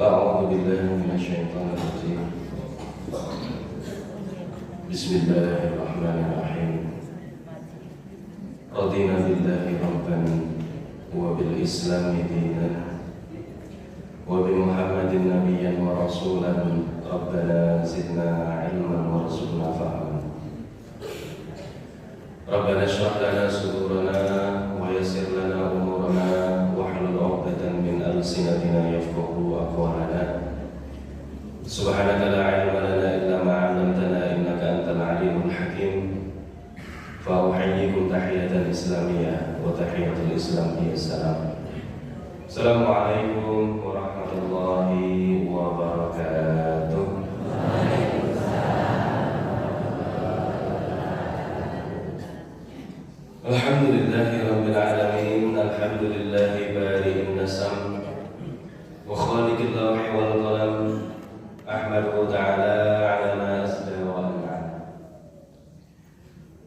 أعوذ بالله من الشيطان الرجيم. بسم الله الرحمن الرحيم. رضينا بالله ربا وبالإسلام دينا وبمحمد نبيا ورسولا ربنا زدنا علما وارزقنا فهما. ربنا اشرح لنا صدورنا ويسر لنا أمورنا واحلل عقدة من ألسنتنا يفقهوا أقوالنا. سبحانك لا علم لنا إلا ما علمتنا إنك أنت العليم الحكيم. فأحييكم تحية إسلامية وتحية الإسلام هي السلام. السلام عليكم ورحمة الله وبركاته. Alhamdulillahi Rabbil Alamin. Alhamdulillahi bari'in nasam wa khaliqil lawhi wal qalam. Ahmaduhu ta'ala ala ma asda wa an'am.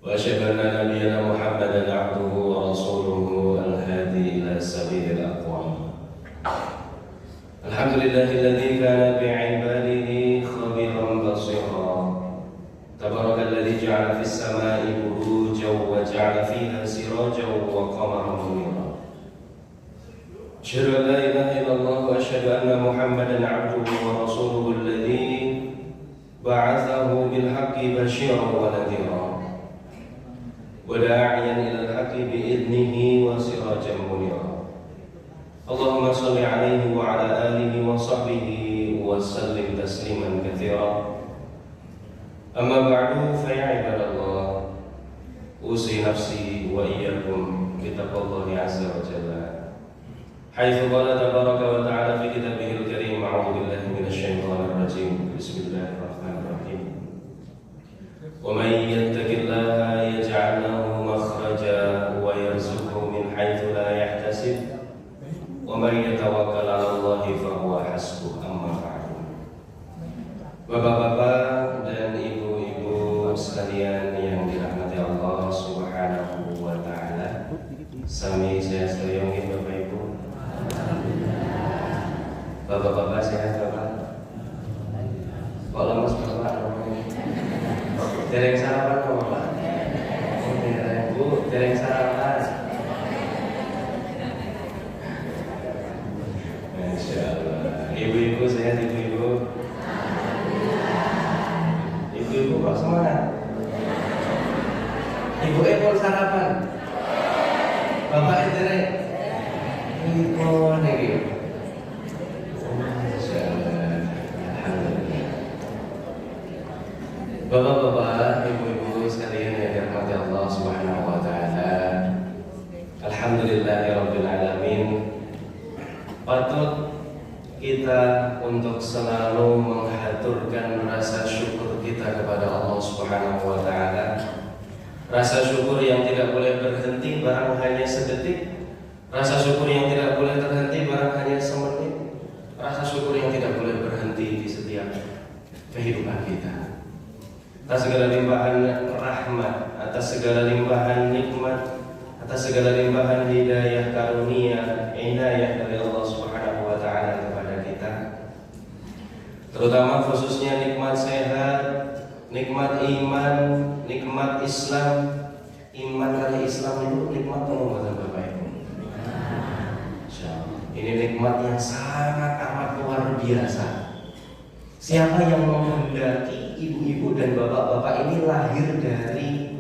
Wa asyhadu anna nabiyyana Muhammadan abduhu wa rasuluhu al-hadi ila sabilil aqwam. Alhamdulillahilladzi kana bi'ibadihi khabiran basira. Tabarakalladzi ja'ala fis sama'i وجعل فيها سراجا وقمرا منيرا. أشهد أن لا إله إلا الله وأشهد أن محمدا عبده ورسوله الذي بعثه بالحق بشيرا ونذيرا وداعيا إلى الحق بإذنه وسراجا منيرا. اللهم صل عليه وعلى آله وصحبه وسلم تسليما كثيرا. أما بعد فيا عباد الله، أوصي نفسي وإياكم بتقوى الله عز وجل، حيث قال تبارك وتعالى في كتابه الكريم: أعوذ بالله من الشيطان الرجيم. بسم الله الرحمن الرحيم. ومن يتق الله يجعل له مخرجا ويرزقه من حيث لا يحتسب ومن يتوكل على الله فهو حسبه. أما بعد. Bapak-bapak dan ibu-ibu sekalian yang dirahmati Allah Subhanahu wa ta'ala, sami saya sayangin Bapak Ibu. Bapak-bapak sehat Bapak? Kalau mas Bapak dereng sarapan kok Bapak? Oh dereng Bu, dereng sarapan. Masya Allah. Ibu-ibu sehat ibu-ibu? Ibu kok semangat? Ibu ekor sarapan? Bapak dereng? Ibu lagi. Bapak-bapak, ibu-ibu sekalian yang dirahmati Allah Subhanahu wa ta'ala, alhamdulillahirabbil alamin. Patut kita untuk selalu menghaturkan rasa syukur kita kepada Allah Subhanahu wa ta'ala. Rasa syukur yang tidak boleh berhenti barang hanya sedetik. Rasa syukur yang tidak boleh terhenti barang hanya semenit. Rasa syukur yang tidak boleh berhenti di setiap kehidupan kita. Atas segala limpahan rahmat, atas segala limpahan nikmat, atas segala limpahan hidayah karunia, inayah dari Allah Subhanahu wa ta'ala kepada kita. Terutama khususnya nikmat sehat, nikmat iman, nikmat Islam. Iman kali Islam itu nikmat buatan Bapak Ibu. Ini nikmat yang sangat amat luar biasa. Siapa yang menghendaki ibu-ibu dan bapak-bapak ini lahir dari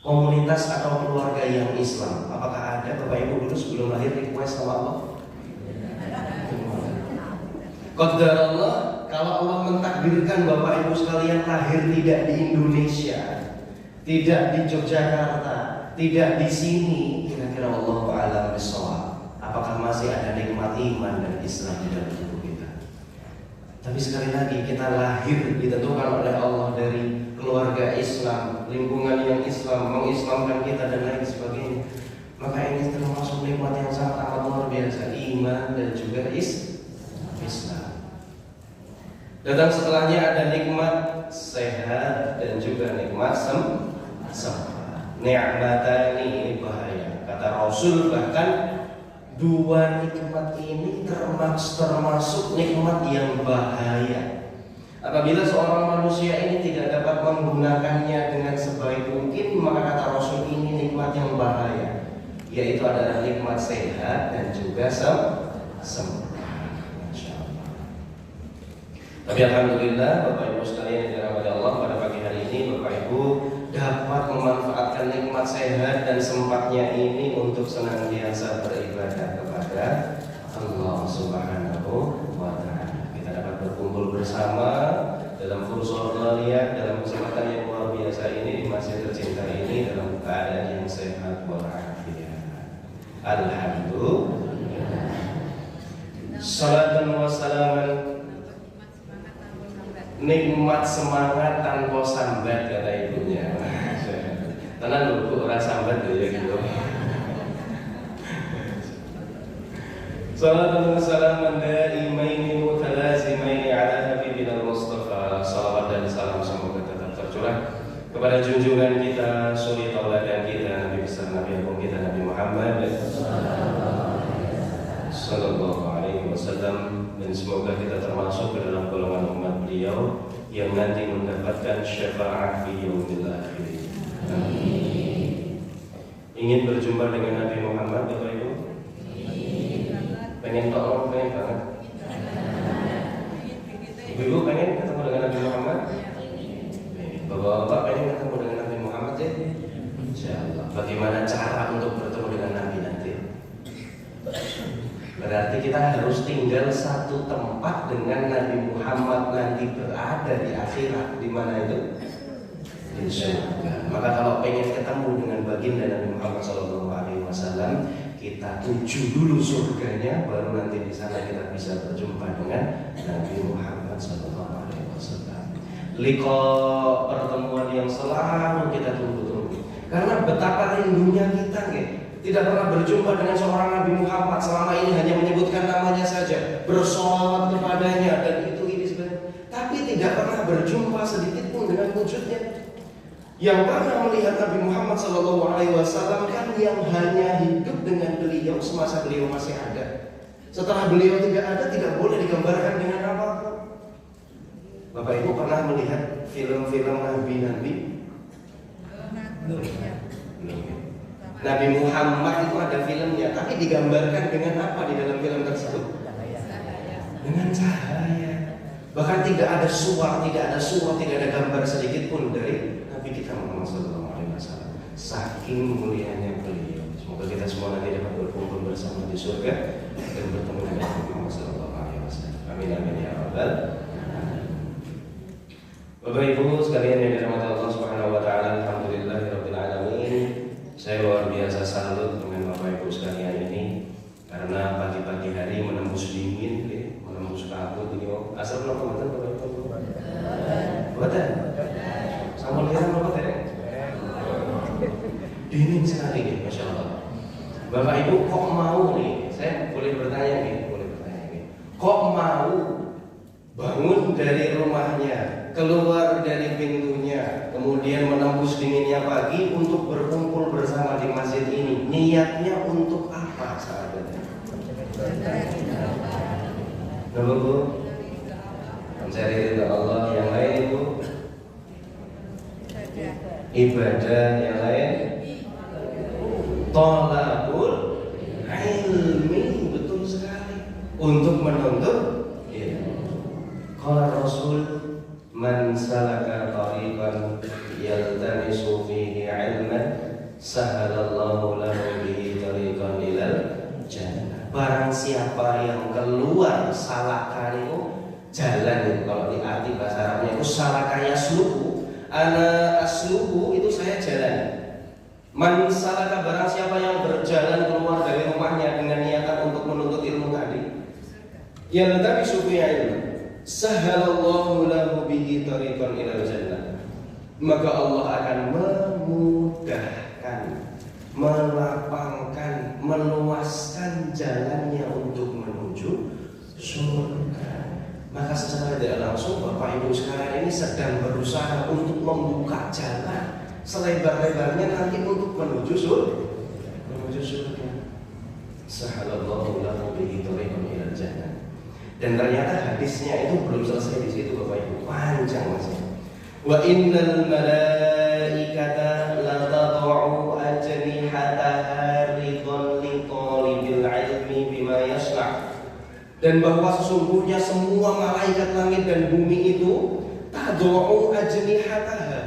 komunitas atau keluarga yang Islam? Apakah ada Bapak Ibu dulu sebelum lahir request sama Allah? Qadarullah, kalau Allah mentakdirkan Bapak Ibu sekalian lahir tidak di Indonesia, tidak di Yogyakarta, tidak di sini, kira-kira Allah a'lam bishawab, apakah masih ada nikmat iman dan Islam di dalam tubuh kita? Tapi sekali lagi, kita lahir ditentukan oleh Allah dari keluarga Islam, lingkungan yang Islam, mengislamkan kita dan lain sebagainya. Maka ini termasuk nikmat yang sangat amat luar biasa, iman dan juga Islam. Datang setelahnya ada nikmat sehat dan juga nikmat sempurna. Ni'matani, ini bahaya. Kata Rasul bahkan dua nikmat ini termasuk nikmat yang bahaya. Apabila seorang manusia ini tidak dapat menggunakannya dengan sebaik mungkin, maka kata Rasul ini nikmat yang bahaya, yaitu adalah nikmat sehat dan juga sembuh. Tapi alhamdulillah Bapak Ibu sekalian yang dirahmati Allah, pada pagi hari ini Bapak Ibu dapat memanfaatkan nikmat sehat dan sempatnya ini untuk senantiasa beribadah kepada Allah Subhanahu wa Ta'ala. Kita dapat berkumpul bersama dalam fursah ghaliyah, dalam kesempatan yang luar biasa ini di masjid tercinta ini dalam keadaan yang sehat walafiat. Alhamdulillah. Salatan wa salaman, nikmat semangat tanpa sambat kata ibunya. Tenang dulu, orang sambat ya gitu. Salatu wassalamu daimaini mutalazimaini ala habibina Mustafa. Salawat dan salam semoga tetap tercurah kepada junjungan kita, suri tauladan kita, Nabi besar Nabi agung kita, Nabi Muhammad sallallahu alaihi wasallam, dan semoga kita termasuk ke dalam golongan umat beliau yang nanti mendapatkan syafaat fi yaumil akhir. Amin. Ingin berjumpa dengan Nabi Muhammad Bapak Ibu? Pengen tolong, pengen banget. Ibu pengen ketemu dengan Nabi Muhammad? Bapak-bapak pengen ketemu dengan Nabi Muhammad ya? Insyaallah. Bagaimana cara untuk bertemu dengan Nabi nanti? Berarti kita harus tinggal satu tempat dengan Nabi Muhammad nanti berada di akhirat. Di mana itu? Di surga. Maka kalau pengen ketemu dengan baginda Nabi Muhammad SAW, kita tuju dulu surganya, baru nanti di sana kita bisa berjumpa dengan Nabi Muhammad SAW. Liqa, pertemuan yang selalu kita tunggu-tunggu. Karena betapa rindunya kita, tidak pernah berjumpa dengan seorang Nabi Muhammad. Selama ini hanya menyebutkan namanya saja, bersolawat kepadanya dan itu ini sebenarnya, tapi tidak pernah berjumpa sedikit pun dengan wujudnya. Yang pernah melihat Nabi Muhammad SAW kan yang hanya hidup dengan beliau semasa beliau masih ada. Setelah beliau tidak ada, tidak boleh digambarkan dengan apapun. Bapak Ibu pernah melihat film-film Nabi-Nabi? Nabi Muhammad itu ada filmnya, tapi digambarkan dengan apa di dalam film tersebut? Dengan cahaya. Bahkan tidak ada suara, tidak ada gambar sedikit pun dari Nabi kita Muhammad SAW. Saking mulianya beliau. Semoga kita semua nanti dapat berkumpul bersama di surga dan bertemu dengan Nabi Muhammad SAW. Amin amin ya rabbal alamin. Bapak Ibu sekalian yang dirahmati Allah Subhanahu wa Ta'ala, alhamdulillahirabbil alamin. Saya luar biasa salut dengan Bapak Ibu sekalian ini, karena pagi-pagi hari menembus dingin, menembus kabut ini. Asal belum Bapak Ibu? Buatan? Sama lihat apa tadi? Dingin sekali nih, Masya Allah. Bapak Ibu kok mau nih? Saya boleh bertanya nih, kok mau bangun dari rumahnya, keluar dari pintunya, kemudian menembus dinginnya pagi untuk berkumpul bersama di masjid ini? Niatnya untuk apa sahabatnya? Nama Bu? Mencari ridha Allah. Yang lain Ibu? Ibadah. Yang lain? Thalabul ilmi. Betul sekali. Untuk menuntut ilmu. Qala Rasul, man salaka tariqan yaltamisu fihi ilman sahalallahu lahu bihi tariqan ilal jannah. Barang siapa yang keluar, salakan itu jalan itu, kalau di arti bahasa Arabnya itu salakaya sluhu, ana asluhu itu saya jalan. Man salaka, barang siapa yang berjalan keluar dari rumahnya dengan niatan untuk menuntut ilmu tadi, yaltamisu fihi ilman sahalallahu lahu bihi tariqan ilal jannah, maka Allah akan memudahkan, melapangkan, meluaskan jalannya untuk menuju surga. Maka secara tidak langsung Bapak Ibu sekalian ini sedang berusaha untuk membuka jalan selebar-lebarnya nanti untuk menuju surga. sahalallahu lahu bihi thariqan ilal jannah. Dan ternyata hadisnya itu belum selesai di situ Bapak Ibu, panjang masih. Wa innal malaikata la tad'u ajnihataha ridwan li talibil ilmi bima yasna'. Dan bahwa sesungguhnya semua malaikat langit dan bumi itu tad'u ajnihataha,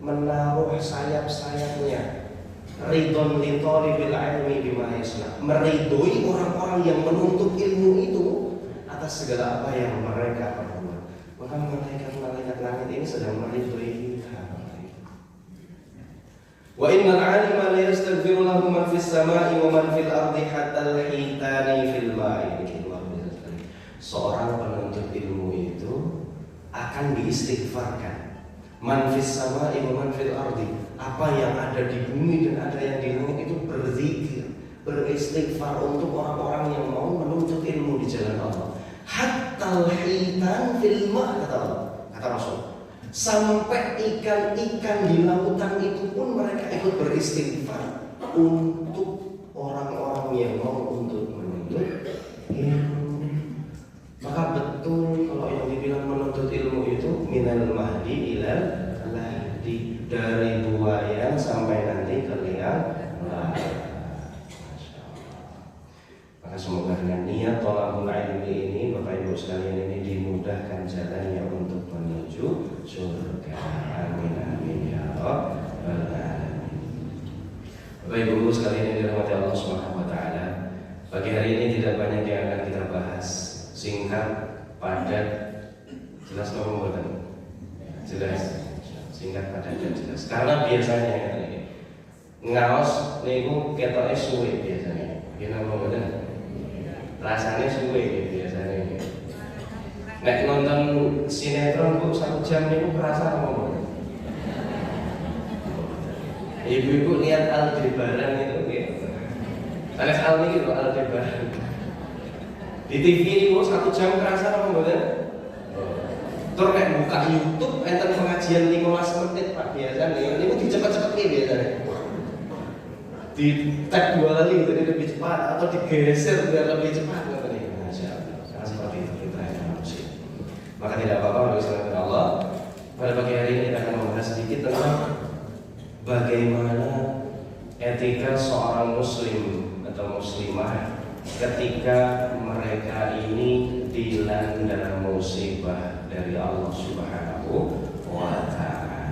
menaruh sayap-sayapnya, ridwan li talibil ilmi bima yasna', meridhoi orang-orang yang menuntut ilmu itu atas segala apa yang mereka perbuat. Maka malaikat-malaikat langit ini sedang meridhoi kita. Wa innal 'alima la yastaghfiru lahu man fis sama'i wa man fil ardi hatta al-hitani fil ma'i. Seorang penuntut ilmu itu akan diistighfarkan. Man fis sama'i wa man fil ardi. Apa yang ada di bumi dan ada yang di langit itu berzikir, beristighfar untuk orang-orang yang mau menuntut ilmu di jalan Allah. Hatta al-hitan fil ma', kata Rasul. Sampai ikan-ikan di lautan itu pun mereka ikut beristighfar untuk orang-orang yang mau untuk menuntut ilmu. Maka betul kalau yang dibilang menuntut ilmu itu minal mahdi ilal lahdi, dari buayan sampai nanti ke liang lahat. Maka semoga dengan niat thalabul ilmi ini Bapak Ibu sekalian ini dimudahkan jalannya untuk menuju surga. Amin amin ya rabbal alamin. Bapak Ibu sekalian yang dirahmati Allah Subhanahu wa taala, pagi hari ini tidak banyak yang akan kita bahas. Singkat, padat, jelas ngomong betul. Jelas. Singkat, padat dan jelas. Karena biasanya ngaos niku ketoke suwe biasanya. Gimana ngomong betul? Rasanya suwe biasanya. Nek nonton sinetron kok 1 jam niku kerasa ngomong. Ibu-ibu lihat Aldebaran itu gitu. Anak Al ini gitu Aldebaran. Di TV niku 1 jam kerasa ngomong betul. Terus nek buka YouTube enten pengajian 15 menit Pak biasanya. Niku dicepet-cepet biasanya. Di tag 2 kali gitu lebih cepat atau digeser biar lebih cepat katanya. Masyaallah. Karena seperti itu kita manusia. Maka tidak apa-apa bagi saudara Allah. Pada pagi hari ini kita akan membahas sedikit tentang bagaimana etika seorang muslim atau muslimah ketika mereka ini dilanda musibah dari Allah Subhanahu wa ta'ala.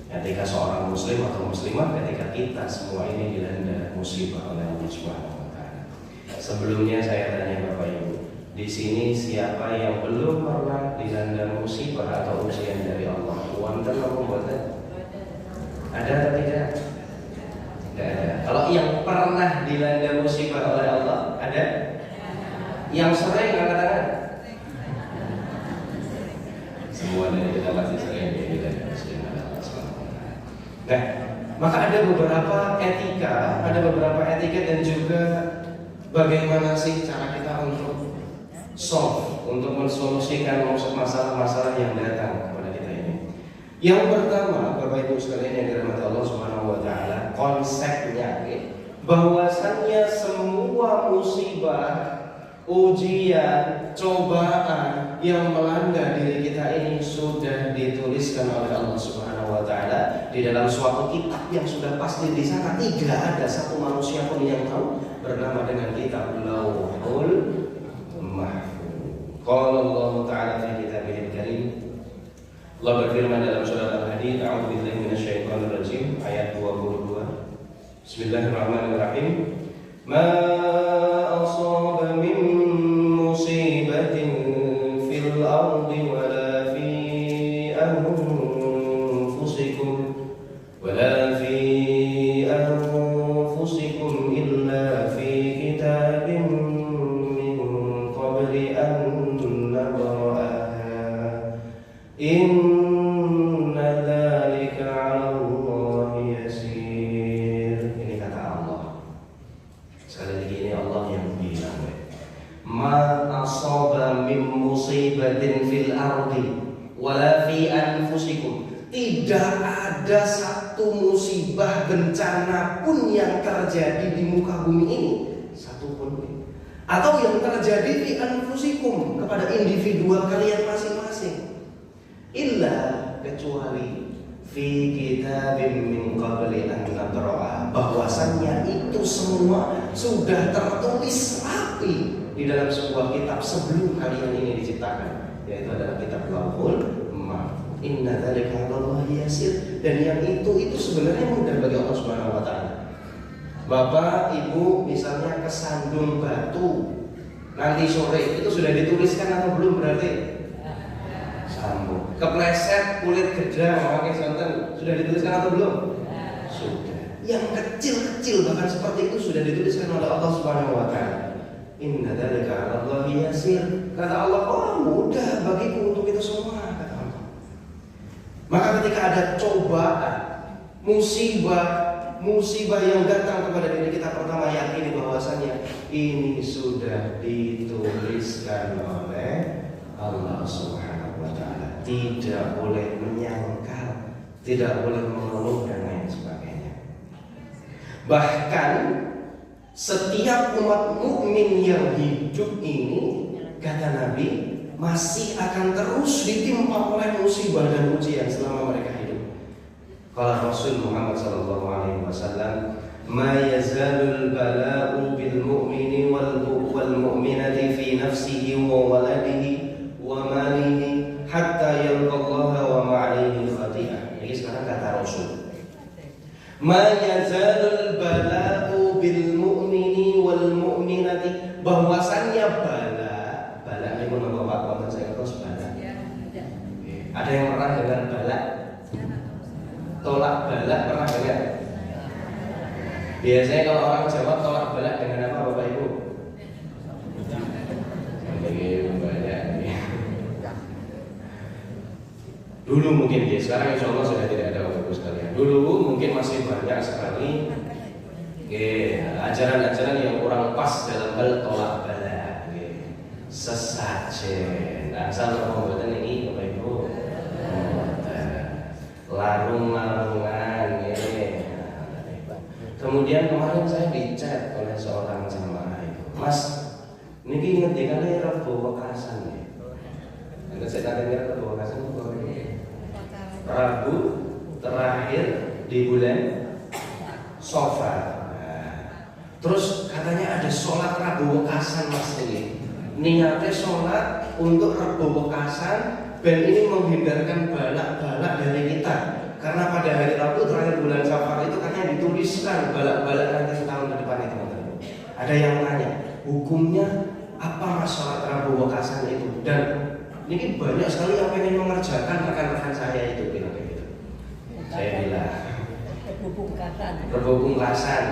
Ketika seorang muslim atau muslimah, ketika kita semua ini dilanda musibah oleh Allah Subhanahu wa taala. Sebelumnya saya tanya Bapak Ibu, di sini siapa yang belum pernah dilanda musibah atau ujian dari Allah? Wonten apa mboten? Ada atau tidak? Tidak ada. Kalau yang pernah dilanda musibah oleh Allah, ada? Yang sering angkat tangan? Semua dari kita pasti sering dilanda musibah. Nah, maka ada beberapa etika dan juga bagaimana sih cara kita untuk untuk mensolusikan masalah-masalah yang datang kepada kita ini. Yang pertama, Bapak Ibu sekalian yang dirahmati Allah Subhanahu wa taala, konsepnya bahwasannya semua musibah, ujian, cobaan yang melanda diri kita ini sudah dituliskan oleh Allah Subhanahu wa taala di dalam suatu kitab yang sudah pasti di sana. Tidak ada satu manusia pun yang tahu, bernama dengan kitab Lauhul Mahfuz. Qala Allah taala fi kitabihil karim. Allah berfirman dalam surat Al-Hadid, a'udzubillahi minasyaitonir rajim, ayat 22. Bismillahirrahmanirrahim. Ma asaba min musibatin fil ardi wala fi anfusikum illa fi kitabin min qabli an nabra'aha inna dzalika 'ala Allahi yasir. Ini kata Allah. Sekali lagi ini Allah yang bilang, ma asaba min musibatin fil ardi wala fi anfusikum. Tidak ada satu musibah bencana pun yang terjadi di muka bumi ini, satu atau yang terjadi di anfusikum kepada individual kalian masing-masing. Illa kecuali fi kitabim min qabli an nabra'a, bahwasannya itu semua sudah tertulis rapi di dalam sebuah kitab sebelum kalian ini diciptakan, yaitu adalah kitab Lauhul Mahfuz. Inna dzalika 'alallahi yasir, dan yang itu sebenarnya mudah bagi Allah Subhanahu wa taala. Bapak, Ibu misalnya kesandung batu nanti sore, itu sudah dituliskan atau belum berarti? Sambung. Kepleset kulit gedang pakai santan, sudah dituliskan atau belum? Sudah. Yang kecil-kecil bahkan seperti itu sudah dituliskan oleh Allah Subhanahu wa taala. Inna dzalika 'alallahi yasir. Kata Allah, oh mudah bagiku untuk itu semua, kata Allah. Maka ketika ada cobaan, musibah yang datang kepada diri kita, pertama yakini bahwasanya ini sudah dituliskan oleh Allah Subhanahu wa taala. Tidak boleh menyangkal, tidak boleh mengeluh dan lain sebagainya. Bahkan setiap umat mukmin yang hidup ini, kata Nabi, masih akan terus ditimpa oleh musibah dan ujian selama mereka hidup. Qala Rasul Muhammad sallallahu alaihi wasallam, "Ma yazalul bala'u bil mu'mini wal mu'minati fi nafsihi wa waladihi wa malihi hatta yalqallaha wa ma 'alaihi khati'ah." Ini sekarang kata Rasul. "Ma yazalul bala'u bil mu'mini wal mu'minati", bahwasannya bala ini pun membawa konten saya terus bala. Ada yang pernah dengar bala? Tolak balak pernah dengar? Biasanya kalau orang jawab tolak balak dengan apa, Bapak Ibu? Banyak. Dulu mungkin ya, sekarang insya Allah sudah tidak ada, Bapak Ibu sekalian. Dulu mungkin masih banyak sekali ajaran-ajaran yang kurang pas dalam hal tolak balak, sesajen. Asal pembuatan ini, Bapak Ibu, larung-larungan ya. Kemudian kemarin saya dichat oleh seorang jamaah itu, "Mas, niki ngerti kali Rebo Wekasan ya?" Anda saya tanya Rebo Wekasan itu Rabu terakhir di bulan Safar. Terus katanya ada sholat Rabu Wekasan, Mas, ini niatnya sholat untuk Rabu Wekasan, dan ini menghindarkan balak-balak dari kita. Karena pada hari Rabu terakhir bulan Safar itu katanya dituliskan balak-balak nanti setahun ke depan itu. Ada yang nanya, hukumnya apa masalah Rabu Wekasan itu? Dan ini banyak sekali yang pengen mengerjakan rekan-rekan saya itu bilang kayak gitu. Saya bilang Rabu Wekasan,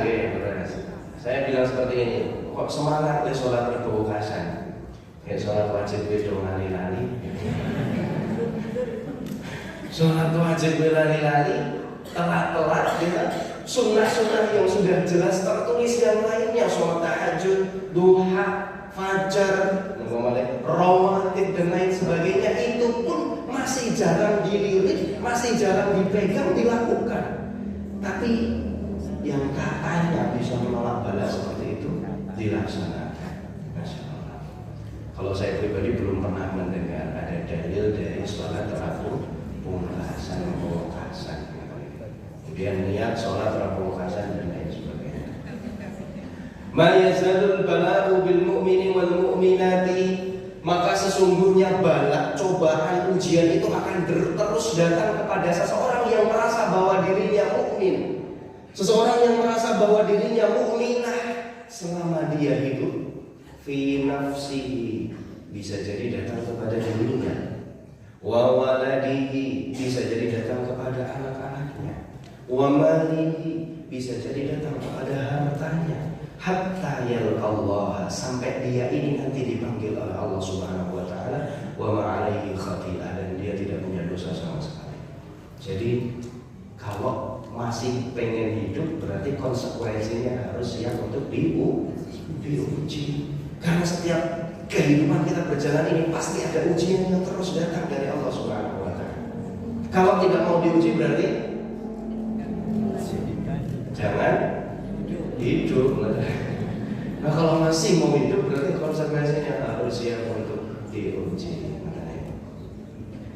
saya bilang seperti ini, kok semangat deh sholat Rabu Wekasan? Kayak sholat wajib dong lali-lali. Sholat wajib berlari-lari, telat-telat ya. Sunnah-sunnah yang sudah jelas tertulis yang lainnya, sholat tahajud, duha, fajar, rawatib dan lain sebagainya, itu pun masih jarang dilirik, masih jarang dipegang, dilakukan. Tapi yang katanya bisa menolak bala seperti itu dilaksanakan. Kalau saya pribadi belum pernah mendengar ada dalil dari sholat Rabu Wekasan, kemudian niat sholat Rabu Wekasan dan lain sebagainya. Ma yazalul bala'u bil mu'mini wal mu'minati, maka sesungguhnya balak, cobaan, ujian itu akan terus datang kepada seseorang yang merasa bahwa dirinya mukmin, seseorang yang merasa bahwa dirinya mukminah selama dia hidup. Fi nafsihi, bisa jadi datang kepada dirinya. Wa waladihi, bisa jadi datang kepada anak-anaknya. Wa malihi, bisa jadi datang kepada hartanya. Hatta yalqallaha, sampai dia ini nanti dipanggil oleh Allah Subhanahu wa taala, wa ma 'alaihi khati'ah, dan dia tidak punya dosa sama sekali. Jadi kalau masih pengen hidup, berarti konsekuensinya harus siap untuk diuji. Karena setiap kehidupan kita berjalan ini pasti ada ujian yang terus datang dari Allah Subhanahu wa taala. Kalau tidak mau diuji berarti jangan hidup. Nah kalau masih mau hidup berarti konsekuensinya harus siap untuk diuji.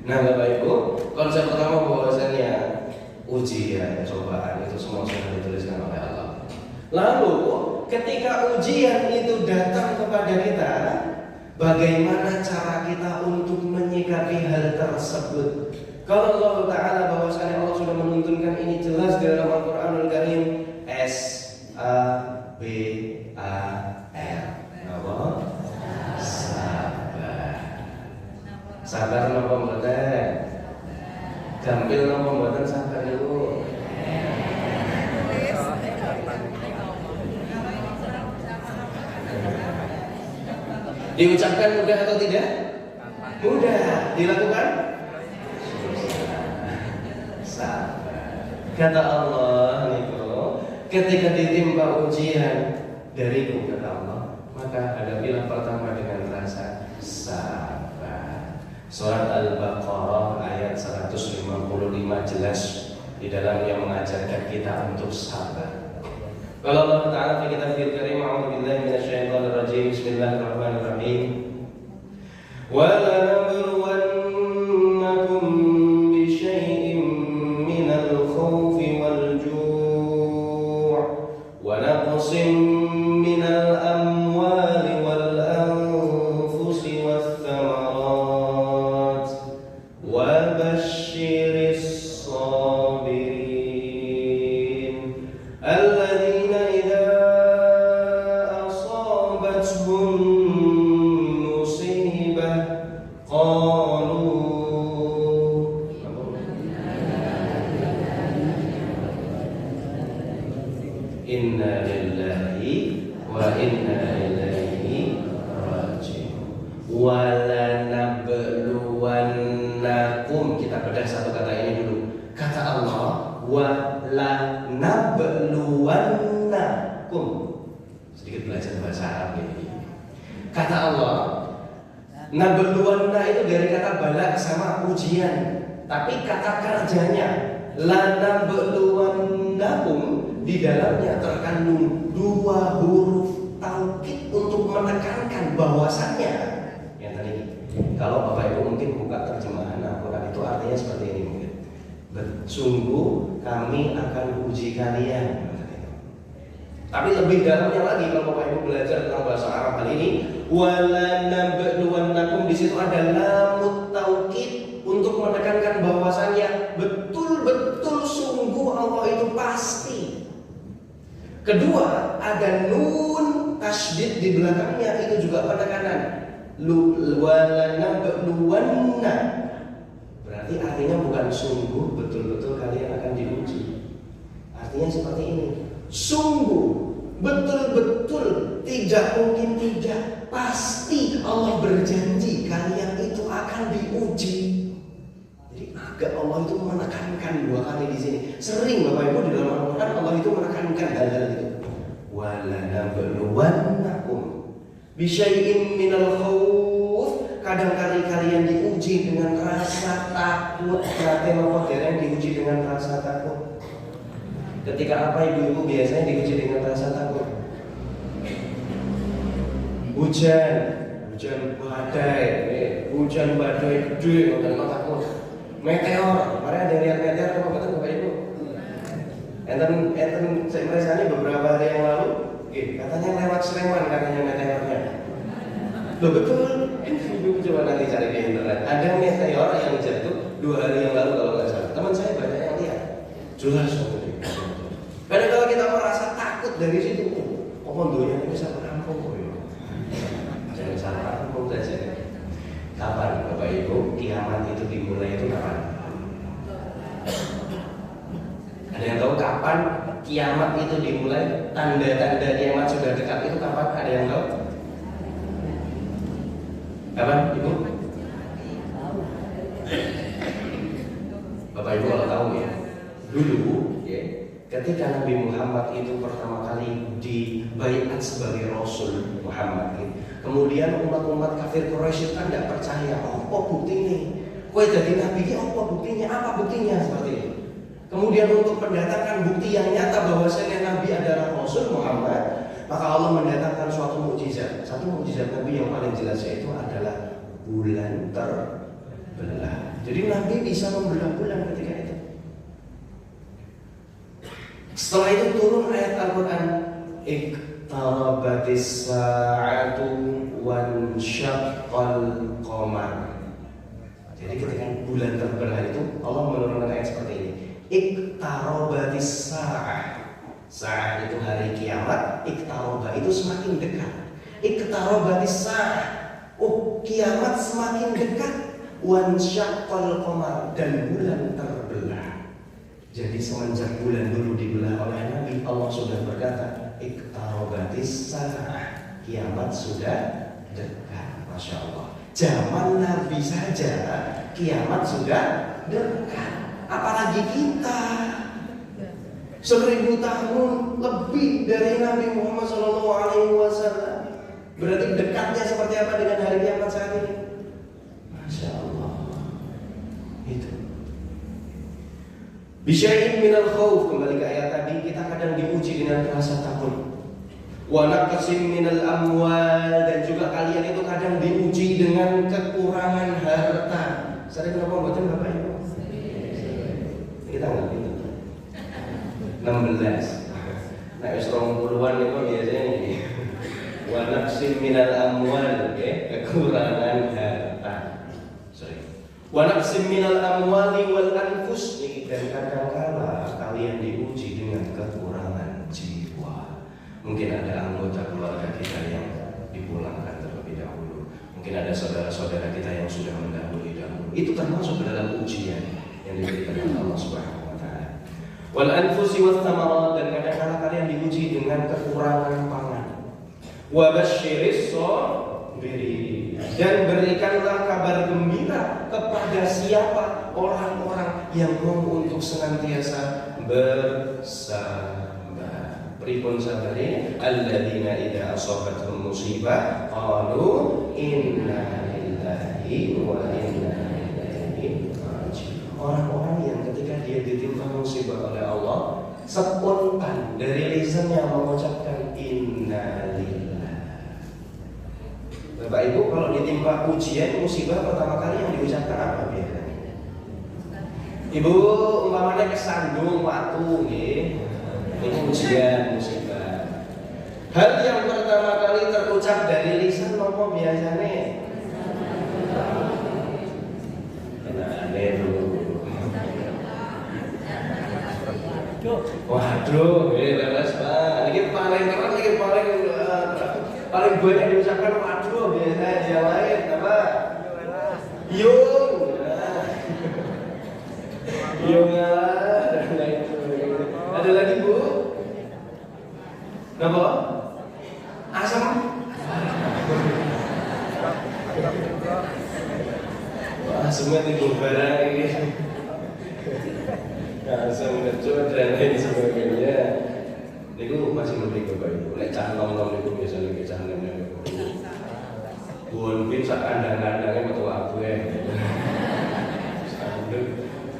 Nah, Bapak Ibu, konsep pertama bahwasanya ujian, cobaan itu semua sudah dituliskan oleh Allah. Lalu, ketika ujian itu datang kepada kita, bagaimana cara kita untuk menyikapi hal tersebut? Kalau Allah Ta'ala bahwasanya Allah sudah menuntunkan ini jelas di dalam Al-Quranul Karim, S-A-B-A-R. Apa? Sabar. Sabar napa mboten? Gampil napa mboten sabar niku? Diucapkan mudah atau tidak? Mudah. Dilakukan? Sabar. Kata Allah niku, ketika ditimpa ujian dariku, kata Allah, maka hadapilah pertama dengan rasa sabar. Surat Al-Baqarah ayat 155 jelas di dalamnya mengajarkan kita untuk sabar. Kalau Allah Ta'ala fi kitabihil karim, a'udzubillahi minasyaitonir rajim, bismillahirrahmanirrahim. Wa lanabluwannakum bi syai'in minal khawfi wal ju' wa naqsin minal amwali wal anfusi wath thamarat wa basyiris sabirin alladzina idza asabathum musibah qalu inna lillahi wa inna ilaihi raji'un. Walanabluwannakum, kita bedah satu kata ini dulu. Kata Allah, walanabluwannakum. Sedikit belajar bahasa Arab ini. Kata Allah, nabluwanna itu dari kata bala sama ujian, tapi kata kerjanya lanabluwannakum di dalamnya terkandung dua huruf taukid untuk menekankan bahwasannya yang tadi. Kalau Bapak Ibu mungkin buka terjemahan Al-Quran itu artinya seperti ini mungkin. Sungguh kami akan uji kalian. Tapi lebih dalamnya lagi kalau Bapak Ibu belajar tentang bahasa Arab hal ini, walanabluwannakum, di situ ada lamut taukid untuk menekankan bahwasannya betul-betul sungguh Allah itu pasti. Kedua, ada nun tasydid di belakangnya, itu juga penekanan. Walanabluwanna. Berarti artinya bukan sungguh betul-betul kalian akan diuji. Artinya seperti ini. Sungguh, betul-betul, tidak mungkin tidak, pasti Allah berjanji kalian itu akan diuji. Jadi agak Allah itu menekankan dua kali di sini. Sering Bapak Ibu di dalam Al-Quran Allah itu menekankan hal-hal itu. Walanabluwannakum bisyai'in minal khawf. Kadang kali kalian diuji dengan rasa takut. Berarti yang diuji dengan rasa takut. Ketika apa ibu-ibu biasanya diuji dengan rasa takut? Hujan badai, hujan badai gede, dan takut. Meteor, kemarin ada yang lihat meteor, apa betul Bapak Ibu? Enten saya ini beberapa hari yang lalu, katanya lewat Sleman katanya meteornya. Loh betul, ibu coba nanti cari di internet. Ada meteor yang jatuh 2 hari yang lalu kalau nggak salah. Teman saya banyak yang lihat. Jelas seperti itu. Karena kalau kita merasa takut dari situ, kok mondonya ini bisa menampung kok ya? Jangan salah rampung saja. Kapan Bapak Ibu kiamat itu dimulai itu kapan? Ada yang tahu kapan kiamat itu dimulai? Tanda-tanda kiamat sudah dekat itu kapan? Ada yang tahu? Kapan Ibu? Bapak Ibu kalau tahu ya, dulu ya, ketika Nabi Muhammad itu pertama kali dibaiat sebagai Rasul Muhammad, kemudian umat-umat kafir Quraisy kan tidak percaya. Apa buktinya? Kowe jadi nabi ini apa buktinya? Apa buktinya seperti itu? Kemudian untuk mendatangkan bukti yang nyata bahwasanya Nabi adalah Rasul Muhammad, maka Allah mendatangkan suatu mukjizat. Satu mukjizat Nabi yang paling jelas yaitu adalah bulan terbelah. Jadi Nabi bisa membelah bulan ketika itu. Setelah itu turun ayat Al-Quran, iqtarabatis sa'atu wansyaqqal qamar. Jadi ketika bulan terbelah itu Allah menurunkan ayat seperti ini. Iqtarabatis sa'ah. Sa'ah itu hari kiamat, iqtaraba itu semakin dekat. Iqtarabatis sa'ah. Oh, kiamat semakin dekat. Wansyaqqal qamar, dan bulan terbelah. Jadi semenjak bulan dulu dibelah oleh Nabi, Allah sudah berkata, iqtarabatis sa'ah. Kiamat sudah dekat. Masya Allah. Zaman Nabi saja kiamat sudah dekat, apalagi kita 1000 tahun lebih dari Nabi Muhammad SAW. Berarti dekatnya seperti apa dengan hari kiamat saat ini? Masya Allah. Itu bisyai'in minal khawf, kembali ke ayat tadi, kita kadang diuji dengan rasa takut. Wa naqsim minal amwal, dan juga kalian itu kadang diuji dengan kekurangan harta. Sering kenapa baca Bapak Ibu? Kita nggak itu 16. Nah, 20-an itu biasanya ini. Wa naqsim minal amwal, kekurangan harta. Wa naqsim minal amwali wal anfus, dan kadang-kala kalian diuji dengan kekurangan jiwa. Mungkin ada anggota keluarga kita yang dipulangkan terlebih dahulu. Mungkin ada saudara-saudara kita yang sudah mendahului dahulu. Itu termasuk dalam ujian yang diberikan oleh Allah Subhanahu wa taala. Wal anfusi wath thamarat, dan kadang-kala kalian diuji dengan kekurangan pangan. Wa basyiris sabirin, dan berikanlah kabar gembira kepada siapa orang-orang yang mau untuk senantiasa bersabar. Pripun sabare alladzina idza asabatuhum musibah qalu inna lillahi wa inna ilaihi raji'un. Orang-orang yang ketika dia ditimpa musibah oleh Allah, spontan dari lisannya mengucapkan inna lillahi. Bapak Ibu, kalau ditimpa ujian musibah pertama kali yang diucapkan apa biasanya? Ibu umpamanya kesandung waktu nggih. Ini ujian musibah. Hal yang pertama kali terucap dari lisan nopo biasanya? Aneh dulu. Waduh, lelas Pak. Ini paling keras, ini paling banyak diucapkan waduh biasanya. Yang lain apa? Yung. Yung dan lain. Ada lagi Bu? Napa? Asam? Wah, semua itu barang ini. Asam kecut dan lain sebagainya. Niku masih mending Bapak Ibu. Nek cah nom-nom niku biasane ke cah nem-nem. Buon bin sak kandang-kandange metu kabeh.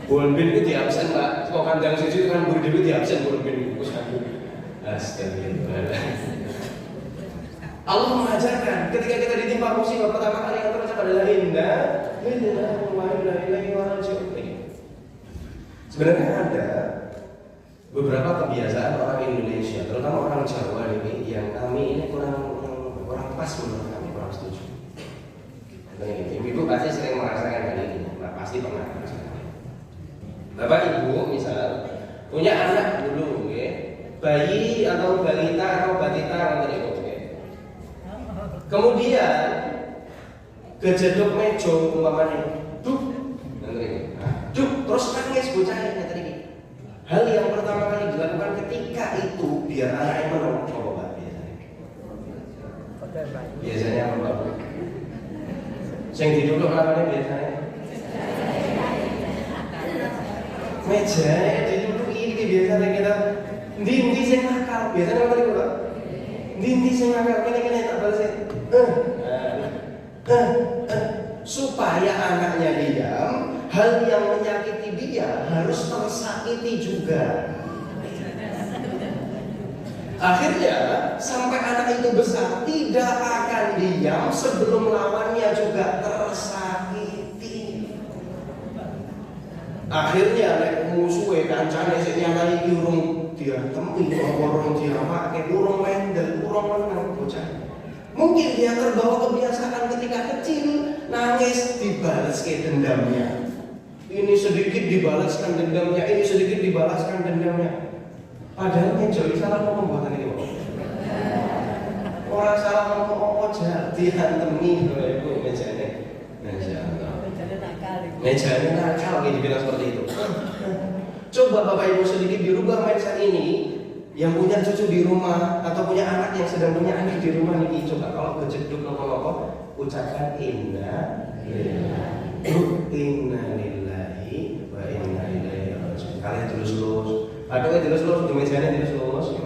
Buon bin itu di absen Pak. Kok kandang siji kan buru dhewe di absen buon bin iku satu. Astagfirullah. Allah mengajarkan ketika kita ditimpa musibah pertama kali yang terucap adalah inna lillahi wa inna ilaihi raji'un. Sebenarnya ada beberapa kebiasaan orang Indonesia, terutama orang Jawa ini, yang kami ini kurang pas menurut kami, kurang setuju. Ibu pasti sering merasakan hal ini, pasti pernah. Bapak Ibu misal punya anak dulu, bayi atau balita atau batita itu, kemudian kejeduk mejo umpamanya, terus nangis bocahnya tadi. Hal yang pertama kali dilakukan ketika itu biar anaknya menang, coba Pak biasanya apa Pak? Yang diduduk namanya biasanya meja diduduk ini biasanya kita ndi sing nakal biasanya apa itu Pak? Ndi sing nakal kene tak balas supaya anaknya diam. Hal yang menyakiti dia harus tersakiti juga. Akhirnya sampai anak itu besar tidak akan diam sebelum lawannya juga tersakiti. Akhirnya nek musuhe kancane sing nyalai iki urung diatemi, urung diamake, urung mendel, urung menang bocah. Mungkin dia terbawa kebiasaan ketika kecil nangis dibaleske dendamnya. Ini sedikit dibalaskan dendamnya, ini sedikit dibalaskan dendamnya. Padahal yang jadi salah mau pembuatan ini, orang salah mau ojo dihantemi oleh ibu mejane. Mejane nakal ini dibilang seperti itu. Coba Bapak Ibu sedikit dirubah mindset ini. Yang punya cucu di rumah atau punya anak yang sedang punya anak di rumah nih, coba kalau kejeduk nopo-nopo ucapkan inna lillahi wa inna ilaihi raji'un. Kalian terus aduh terus di mejanya terus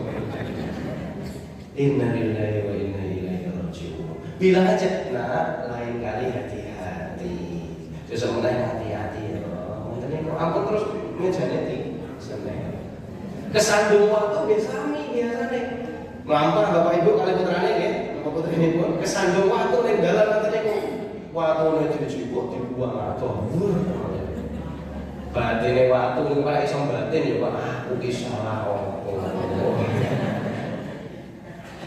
inna lillahi wa inna ilaihi raji'un. Bilang aja, nah lain kali hati-hati. Besok mulai hati-hati ya. Mungkin ampun terus mejanya di sana. Kesandung waktu biasanya melampah Bapak Ibu kali putrane nggih, Bapak putrane pun kesandung waktu ning dalan katanya kok watune dijipuk dibuang atau batine waktu niku Pak iso batin ya Pak, aku ki salah opo.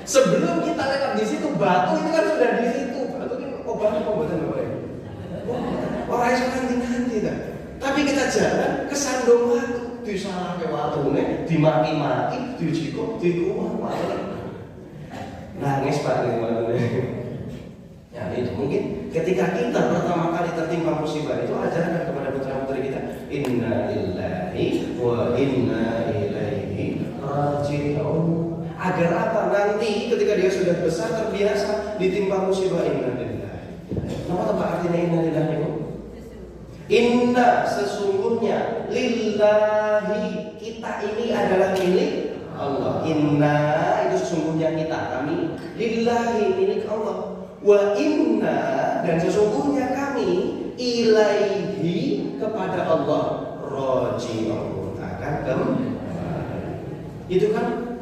Sebelum kita lewat di situ batu itu kan sudah di situ. Batu ini obat pembuatan Bapak Ibu. Orang iso nanti kan. Tapi kita jalan kesandung waktu disalahke watune, dimaki-maki, dijikuk, dikuwah watune. Nangis Pak watune. Ya itu mungkin ketika kita pertama kali tertimpa musibah itu ajarkan kepada putra-putri kita inna lillahi wa inna ilaihi raji'un. Agar apa? Nanti ketika dia sudah besar terbiasa ditimpa musibah inna lillahi. Apa artinya inna lillahi? Inna sesungguhnya lillahi kita ini adalah milik Allah. Inna itu sesungguhnya kita, kami lillahi milik Allah. Wa inna dan sesungguhnya kami ilaihi kepada Allah raji'un akan kembali. Itu kan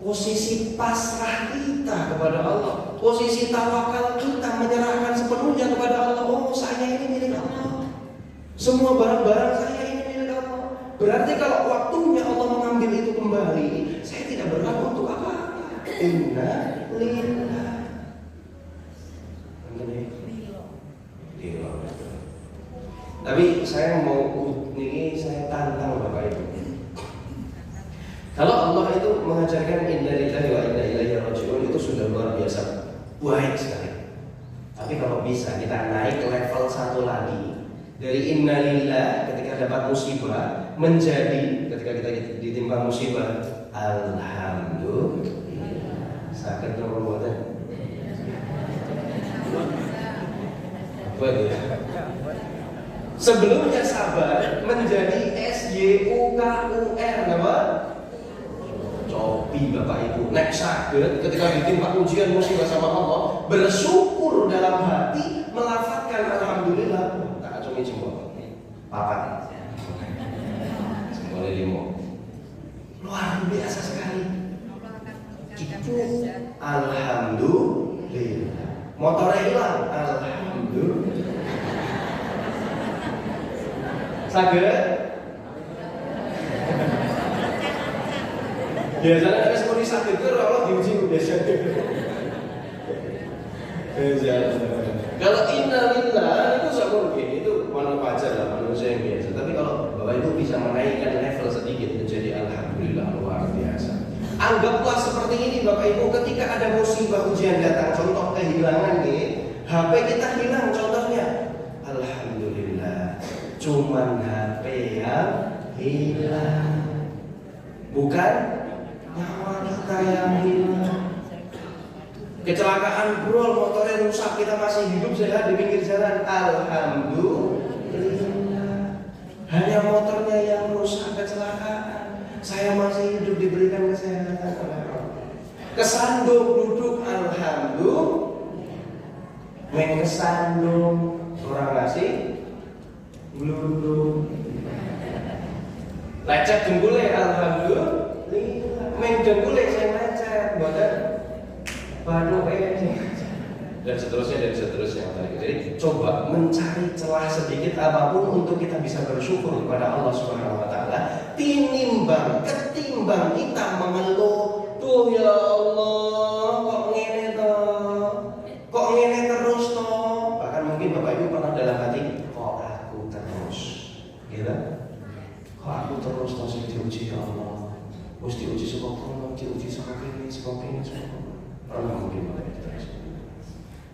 posisi pasrah kita kepada Allah, posisi tawakal kita menyerahkan sepenuhnya kepada Allah. Oh saya ini milik Allah. Semua barang-barang saya ini milik Allah. Berarti kalau waktunya Allah mengambil itu kembali, saya tidak berhak untuk apa-apa. Inna lillah. Tapi saya mau ini saya tantang Bapak Ibu. Kalau Allah itu mengajarkan inna lillahi wa inna ilaihi raji'un itu sudah luar biasa baik sekali. Tapi kalau bisa kita naik ke level satu lagi. Dari innalillah ketika dapat musibah menjadi ketika kita ditimpa musibah alhamdulillah. Sakit dong perbuatan. Apa ya? Sebelumnya sabar menjadi SYUKUR, apa? Cobi Bapak Ibu. Nek sakit ketika ditimpa ujian musibah sama Allah bersyukur dalam hati melafazkan alhamdulillah. Jempol papat jempol 5 luar biasa sekali itu alhamdulillah. Motornya hilang alhamdulillah. Saged biasanya ada seperti sakit itu kalau diuji biasanya. Kalau innalillah itu sama begini itu mana wajar lah manusia yang biasa. Tapi kalau Bapak Ibu bisa menaikkan level sedikit menjadi alhamdulillah luar biasa. Anggaplah seperti ini Bapak Ibu, ketika ada musibah ujian datang, contoh kehilangan nih, HP kita hilang contohnya. Alhamdulillah, cuman HP yang hilang, bukan nyawa kita yang hilang. Kecelakaan brol, motornya rusak, kita masih hidup sehat di pinggir jalan. Alhamdulillah. Hanya motornya yang rusak, kecelakaan, saya masih hidup diberikan kesehatan oleh Allah. Kesandung duduk, alhamdulillah. Main kesandung, orang ngasih gelundung. Lecet jempolnya, alhamdulillah. Main jempolnya saya lecet. baru dan seterusnya. Jadi coba mencari celah sedikit apapun untuk kita bisa bersyukur kepada Allah Subhanahu wa taala, ketimbang kita mengeluh, "Duh ya Allah, kok ngene terus toh." Bahkan mungkin Bapak Ibu pernah dalam hati, "Kok aku terus?" Gitu. "Kok aku terus toh sing diuji ya Allah. Mesti diuji saka kono, diuji saka kene, saka kene, saka kono." Pernah mungkin Bapak Ibu terus.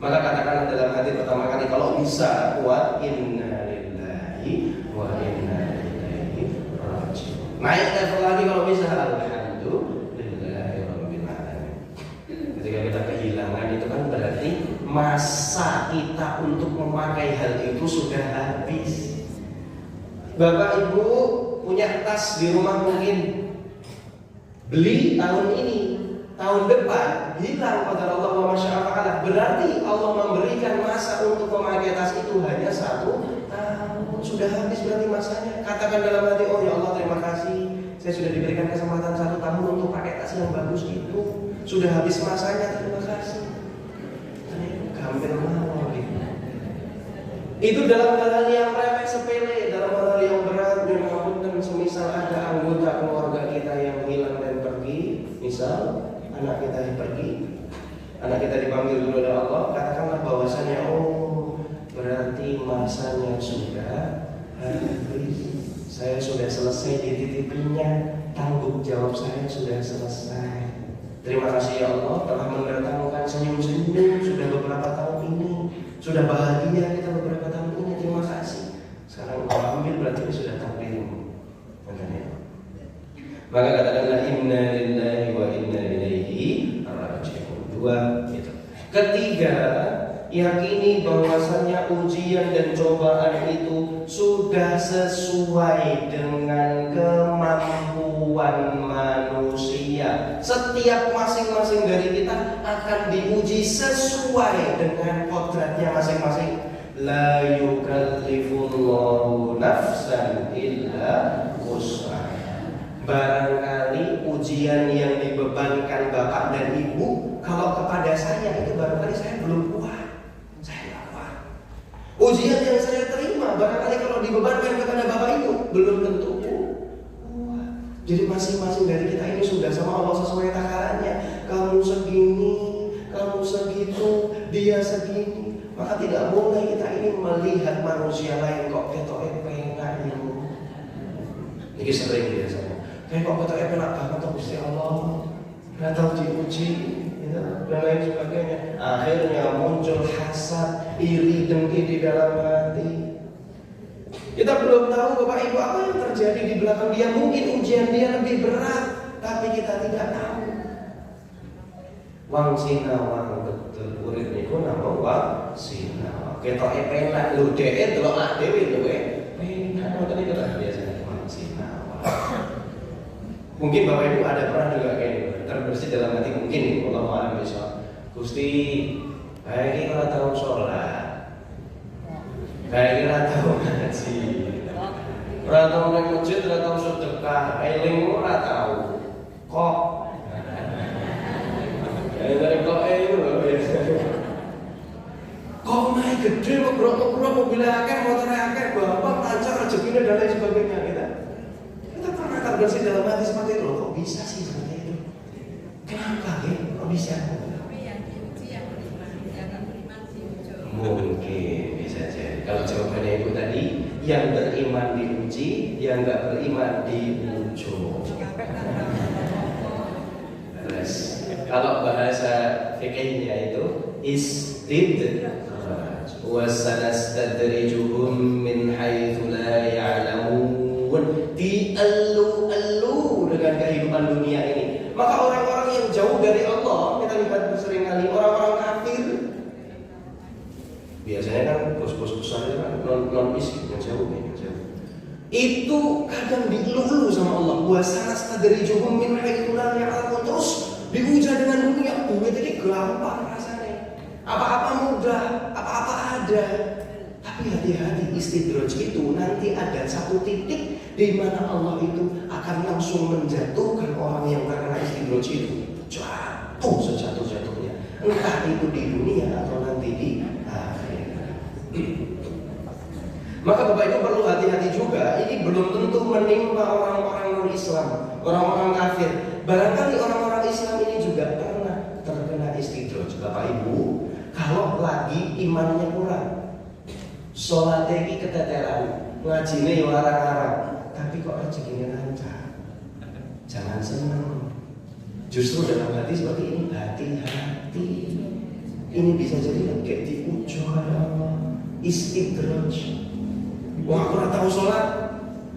Maka katakanlah dalam hati pertama kali, kalau bisa kuat, inna lillahi wa inna ilaihi raji'un. Naik level lagi kalau bisa, alhamdulillahi rabbil alamin. Ketika kita kehilangan itu kan berarti masa kita untuk memakai hal itu sudah habis. Bapak Ibu punya tas di rumah mungkin beli tahun ini, tahun depan hilang pada Allah wa masya'ala. Berarti Allah memberikan masa untuk memakai tas itu hanya 1 tahun. Sudah habis berarti masanya. Katakan dalam hati, "Oh ya Allah, terima kasih, saya sudah diberikan kesempatan 1 tahun untuk pakai tas yang bagus itu. Sudah habis masanya, terima kasih." Hampir mau gitu. Itu dalam hal yang remeh sepele. Dalam hal yang berat, dan semisal ada anggota keluarga kita yang hilang dan pergi, misal anak kita yang pergi, anak kita dipanggil dulu oleh Allah, katakanlah bahwasanya, "Oh, berarti masanya sudah habis. Saya sudah selesai dititipinya, tanggung jawab saya sudah selesai. Terima kasih ya Allah telah mendatangkan senyum-senyum sudah beberapa tahun ini, sudah bahagia kita beberapa tahun ini. Terima kasih. Sekarang Engkau ambil, berarti sudah takdirmu." Maka katakanlah inna lillahi wa inna ilaihi raji'un. 2 gitu. Ketiga, yakini bahwasannya ujian dan cobaan itu sudah sesuai dengan kemampuan manusia. Setiap masing-masing dari kita akan diuji sesuai dengan kodratnya masing-masing. La yukallifullahu nafsan illa wus'aha. Barangkali ujian yang dibebankan bapak dan ibu, kalau kepada saya itu barangkali saya belum kuat, saya tidak kuat. Ujian yang saya terima barangkali kalau dibebankan kepada bapak ibu belum tentu kuat. Jadi masing-masing dari kita ini sudah sama Allah sesuai takarannya. Kamu segini, kamu segitu, dia segini. Maka tidak boleh kita ini melihat manusia lain kok ketok pengen ini. Ini sering biasanya. Kayak kok ketok enak banget tuh Gusti Allah, nggak tahu diuji, gitu, dan lain sebagainya. Akhirnya muncul hasad, iri, dengki di dalam hati. Kita belum tahu Bapak Ibu apa yang terjadi di belakang dia. Mungkin ujian dia lebih berat, tapi kita tidak tahu. Wang sinawang betul, urip niku nama wang sinawang. Ketok enak, lu dhewe delok awake dhewe luwe. Enak ngoten iki lah biasanya wang sinawang. Mungkin Bapak Ibu ada pernah juga kayak terbersih dalam hati mungkin Allah maha bisa. Gusti, kayak ini kalau tahu sholat, kayak ini kalau tahu ngaji, kalau tahu naik masjid, kalau tahu sedekah, eling ora tahu kok. Dari kok itu loh biasanya. Kok naik gede, kok berapa mobil akeh, motor akeh, bapak lancar rezekinya dan lain sebagainya kita. Terbersih dalam hati seperti itu, kok bisa sih seperti itu? Kenapa ya? Kok bisa? Mungkin bisa jadi. Kalau jawabannya itu tadi, yang beriman diuji, yang nggak beriman diujuk. Terus, kalau bahasa fikihnya itu istidraj, wa sanastadrijuhum min haitsu la ya'lamun. Dielu-elu dengan kehidupan dunia ini. Maka orang-orang yang jauh dari Allah, kita lihat seringkali orang-orang kafir. Biasanya kan bos-bos besar itu kan non-Islam yang jauh. Itu kadang dielu-elu sama Allah. Wa sanastadrijuhum min haitsu la ya'lamun. Terus diuji dengan dunia. Duit ini gampang rasanya. Apa-apa mudah, apa-apa ada. Tapi hati-hati, istidraj itu nanti ada satu titik di mana Allah itu akan langsung menjatuhkan orang yang terkena istidraj itu. Jatuh sejatuh-jatuhnya. entah itu di dunia atau nanti di akhirat. Maka Bapak Ibu perlu hati-hati juga. Ini belum tentu menimpa orang-orang non-Islam, orang-orang kafir. Barangkali orang-orang Islam ini juga pernah terkena istidraj. Bapak Ibu, kalau lagi imannya kurang, sholatnya ini keteteran, ngajinya ya larang-larang, tapi kok rezekinya lancar, jangan senang. Justru dalam hati seperti ini, hati-hati. Ini bisa jadi kayak diuji istidraj. Wah, aku nggak tahu sholat,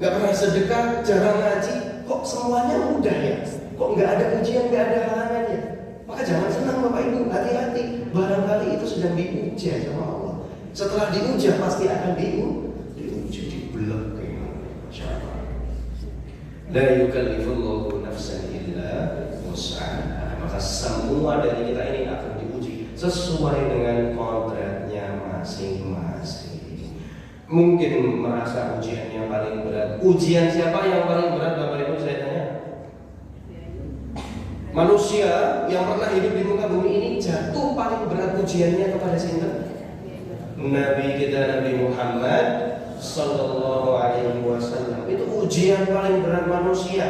nggak pernah sedekah, jarang ngaji, kok semuanya mudah ya? Kok nggak ada ujian, nggak ada halangannya? Maka jangan senang Bapak Ibu, hati-hati. Barangkali itu sedang diuji sama Allah. Setelah diuji pasti akan diuji, dibelek kayak siapa? La yukallifullahu nafsan illa wus'aha. Maka semua dari kita ini akan diuji sesuai dengan kodratnya masing-masing. Mungkin merasa ujian yang paling berat. Ujian siapa yang paling berat Bapak Ibu saya tanya? Manusia yang pernah hidup di muka bumi ini jatuh paling berat ujiannya kepada sinten? Nabi kita Nabi Muhammad Sallallahu Alaihi Wasallam. Itu ujian paling berat manusia.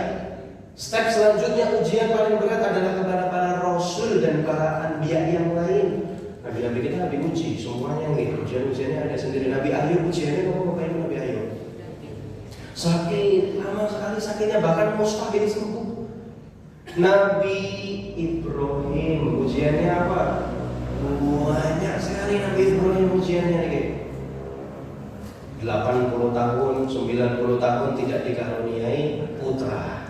Step selanjutnya ujian paling berat adalah kepada para rasul dan para anbiya yang lain. Nabi-nabi kita Nabi uji semuanya nih. Ujian-ujiannya ada sendiri. Nabi Ayub ujiannya kamu ngapain Nabi Ayub? Sakit, lama sekali sakitnya bahkan mustahil sembuh. Nabi Ibrahim ujiannya apa? Banyak sekali Nabi Ibrahim ujiannya nih. 80 tahun, 90 tahun tidak dikaruniai putra.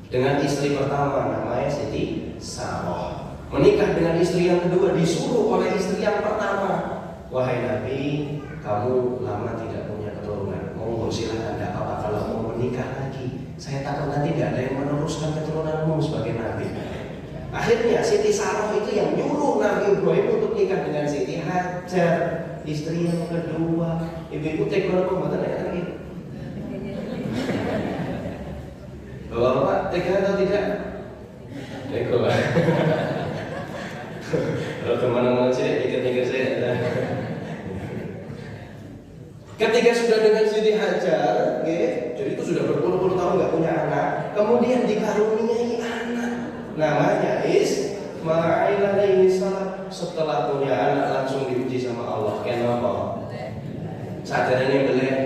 Dengan istri pertama namanya Siti Sarah. Menikah dengan istri yang kedua disuruh oleh istri yang pertama, wahai Nabi, kamu lama tidak punya keturunan, monggo silakan, tidak apa-apa kalau mau menikah lagi. Saya takut nanti tidak ada yang meneruskan keturunanmu sebagai Nabi. Akhirnya Siti Sarah itu yang nyuruh Nabi Ibrahim untuk nikah dengan Siti Hajar, istri yang kedua. Ibu-ibu tega pembuatan lagi. Bapak-bapak tega atau tidak? Tega lah. Kalau kemana-mana sih mikir-mikir saya. Ketika sudah dengan Siti Hajar, jadi itu sudah berpuluh-puluh tahun nggak punya anak, kemudian dikaruniai anak, namanya Ismail alaihi salam. Setelah punya anak langsung diuji sama Allah. Kenapa? Sadarnya boleh.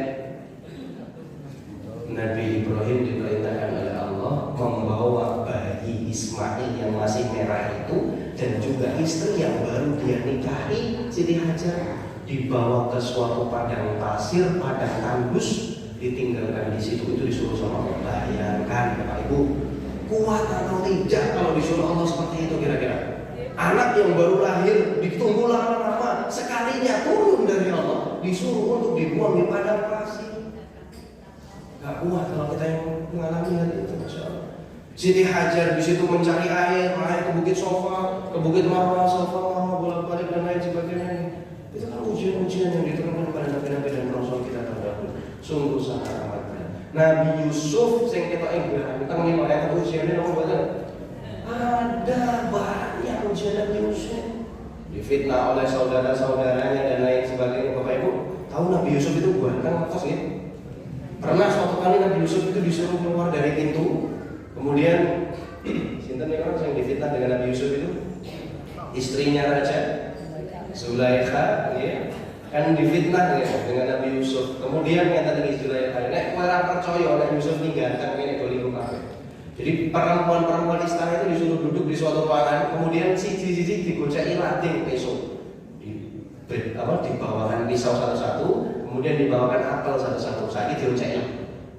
Nabi Ibrahim diperintahkan oleh Allah membawa bayi Ismail yang masih merah itu dan juga istri yang baru dia nikahi Siti Hajar dibawa ke suatu padang pasir, padang tandus, ditinggalkan di situ. Itu disuruh sama Allah. Bayangkan Bapak Ibu, kuat atau tidak kalau disuruh Allah seperti itu kira-kira? Anak yang baru lahir ditunggu lama-lama, sekalinya turun dari Allah disuruh untuk dibuang di padang pasir. Gak kuat kalau kita yang mengalami hal itu, Masya Allah. Siti Hajar di situ mencari air, naik ke Bukit Sofa, ke Bukit Marwah, Sofa, Marwah, bolak-balik dan lain sebagainya. Itu kan ujian-ujian yang diturunkan pada nabi-nabi dan rasul kita terdahulu. Sungguh sangat amat berat. Nabi Yusuf sing kita ingat tentang 5 ayat ujiannya nomor berapa? Ada banyak ujian Nabi Yusuf. Difitnah oleh saudara-saudaranya dan lain sebagainya. Bapak Ibu tahu Nabi Yusuf itu bukan kos ya? Pernah suatu kali Nabi Yusuf itu disuruh keluar dari pintu, kemudian sinten nih orang yang difitnah dengan Nabi Yusuf itu? Istrinya Raja Zulaikha, ya, kan difitnah ya, dengan Nabi Yusuf. Kemudian yang tadi Zulaikha, nek kowe ora percaya Nabi Yusuf ninggalkan kene dolimu kabeh. Jadi perempuan-perempuan istana itu disuruh duduk di suatu paran, kemudian siji-siji digoceki lading pisau. Dibawakan pisau satu-satu, kemudian dibawakan apel satu-satu. Saiki dioceki.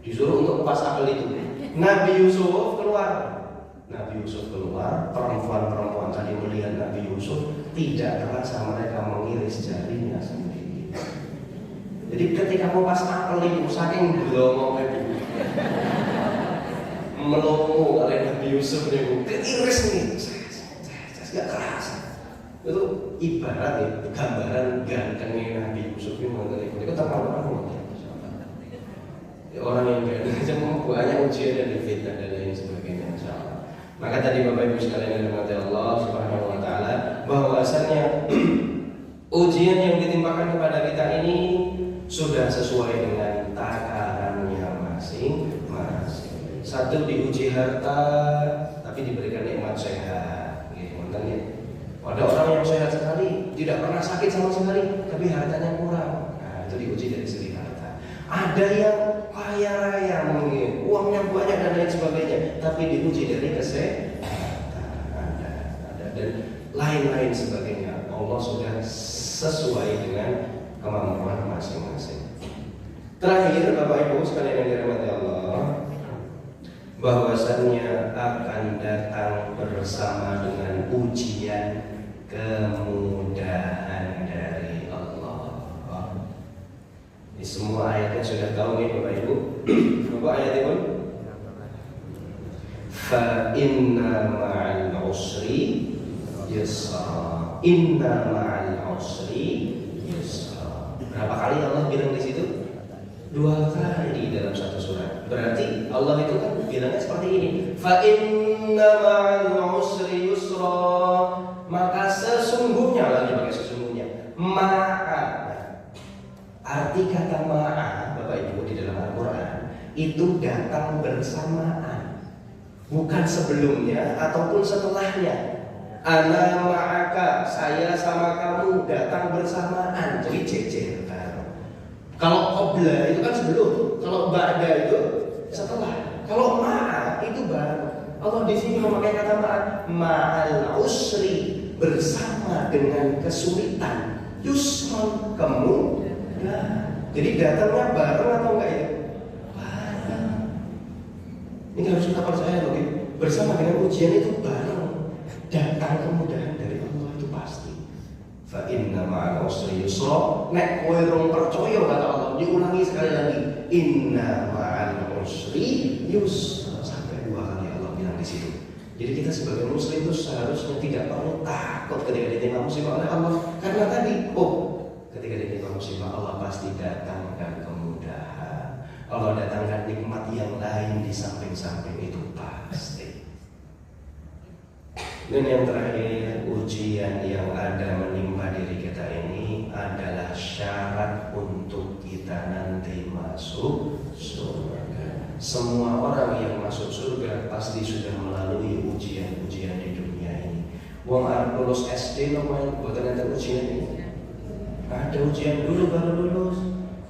Disuruh untuk kupas apel itu. Nabi Yusuf keluar. Nabi Yusuf keluar, perempuan-perempuan tadi melihat Nabi Yusuf, tidak terasa mereka mengiris jarinya sendiri. Jadi ketika mau pas apel itu saking gelomong melomo oleh Nabi Yusuf itu keiris nih, nggak kerasa. Itu ibarat ya, gambaran gantengnya Nabi Yusuf ini mengenai itu terlalu ya, orang yang ganteng banyak ujian dan fitnah dan lain sebagainya. Maka tadi Bapak Ibu sekalian yang dirahmati Allah Subhanahu wa taala, bahwasanya ujian yang ditimpakan kepada kita ini sudah sesuai dengan takarannya masing-masing. Satu diuji harta tapi diberikan nikmat sehat, gitu ya. Ada orang yang sehat sekali, tidak pernah sakit sama sekali, tapi hartanya kurang. Nah, itu diuji dari segi harta. Ada yang kaya raya mungkin, uangnya banyak dan lain sebagainya, tapi diuji dari kesehatan. Ada dan lain-lain sebagainya. Allah sudah sesuai dengan kemampuan masing-masing. Terakhir, Bapak Ibu sekalian yang dirahmati Allah, bahwasannya akan datang bersama dengan ujian kemudahan dari Allah. Ini semua ayatnya sudah tahu nih Bapak Ibu. Apa ayatnya pun? Fa inna ma'al usri yusra. Inna ma'al usri yusra. Berapa kali Allah bilang di situ? 2 kali dalam satu surat. Berarti Allah itu kan bilangnya seperti ini. Fa inna ma'al usri yusra. Maka sesungguhnya, lagi pakai sesungguhnya, ma'a. Arti kata ma'a, Bapak Ibu, di dalam Al-Quran itu datang bersamaan, bukan sebelumnya ataupun setelahnya. Ana ma'aka, saya sama kamu datang bersamaan, jadi jejer. Kalau qabla itu kan sebelum, kalau ba'da itu setelah. Kalau ma'a itu baru. Allah di sini memakai kata ma'al usri, bersama dengan kesulitan, yusron, kemudahan. Jadi datangnya bareng atau enggak itu? Bareng. Ini harus kita percaya loh, bersama dengan ujian itu bareng. Datang kemudahan dari Allah itu pasti. Fa inna ma'al usri yusra. Nek kowe rong percaya kata Allah, diulangi sekali lagi. Inna ma'al usri yusra. Sampai 2 kali Allah bilang di situ. Jadi kita sebagai muslim itu seharusnya tidak perlu takut ketika ditimpa musibah oleh Allah, karena tadi, ketika ditimpa musibah Allah pasti datangkan kemudahan. Allah datangkan nikmat yang lain di samping-samping itu pasti. Dan yang terakhir, ujian yang ada menimpa diri kita ini adalah syarat untuk kita nanti masuk surga. Semua orang yang masuk surga pasti sudah melalui ujian-ujian di dunia ini. Wong arep lulus SD lumayan buatan ada ujian ini. Ada ujian dulu baru lulus.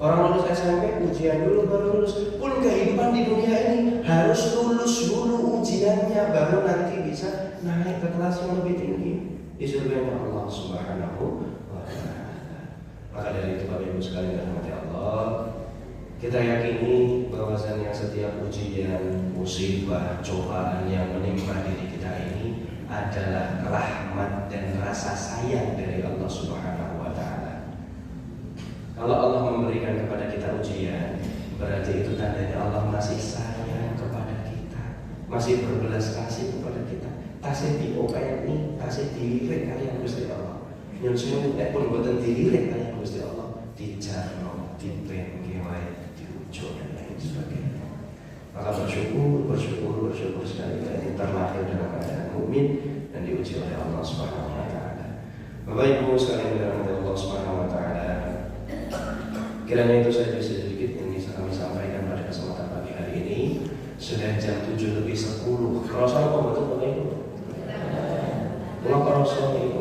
Orang lulus SMP ujian dulu baru lulus. Pun kehidupan di dunia ini harus lulus dulu ujiannya, baru nanti bisa naik ke kelas yang lebih tinggi di surga Allah Subhanahu wa taala. Maka dari itu Bapak Ibu sekalian dirahmati Allah, kita yakini bahwasannya setiap ujian, musibah, cobaan yang menimpa diri kita ini adalah rahmat dan rasa sayang dari Allah Subhanahu wa taala. Kalau Allah memberikan kepada kita ujian, berarti itu tandanya Allah masih sayang kepada kita, masih berbelas kasih kepada kita. Tasih diopeni, tasih dilirik kalian Gusti Allah. Yang semua pun boten dilirik kalian Gusti Allah, dijarno, dipengke wae, diujo dan lain sebagainya. Maka bersyukur sekali kita terlahir dalam keadaan mukmin dan diuji oleh Allah Subhanahu wa taala. Bapak Ibu sekalian dirahmati Allah Subhanahu wa taala, kiranya itu saja sedikit yang bisa kami sampaikan pada kesempatan pagi hari ini. Sudah jam 7:10. Kerasa apa betul Bapak Ibu? Kalau kerasa itu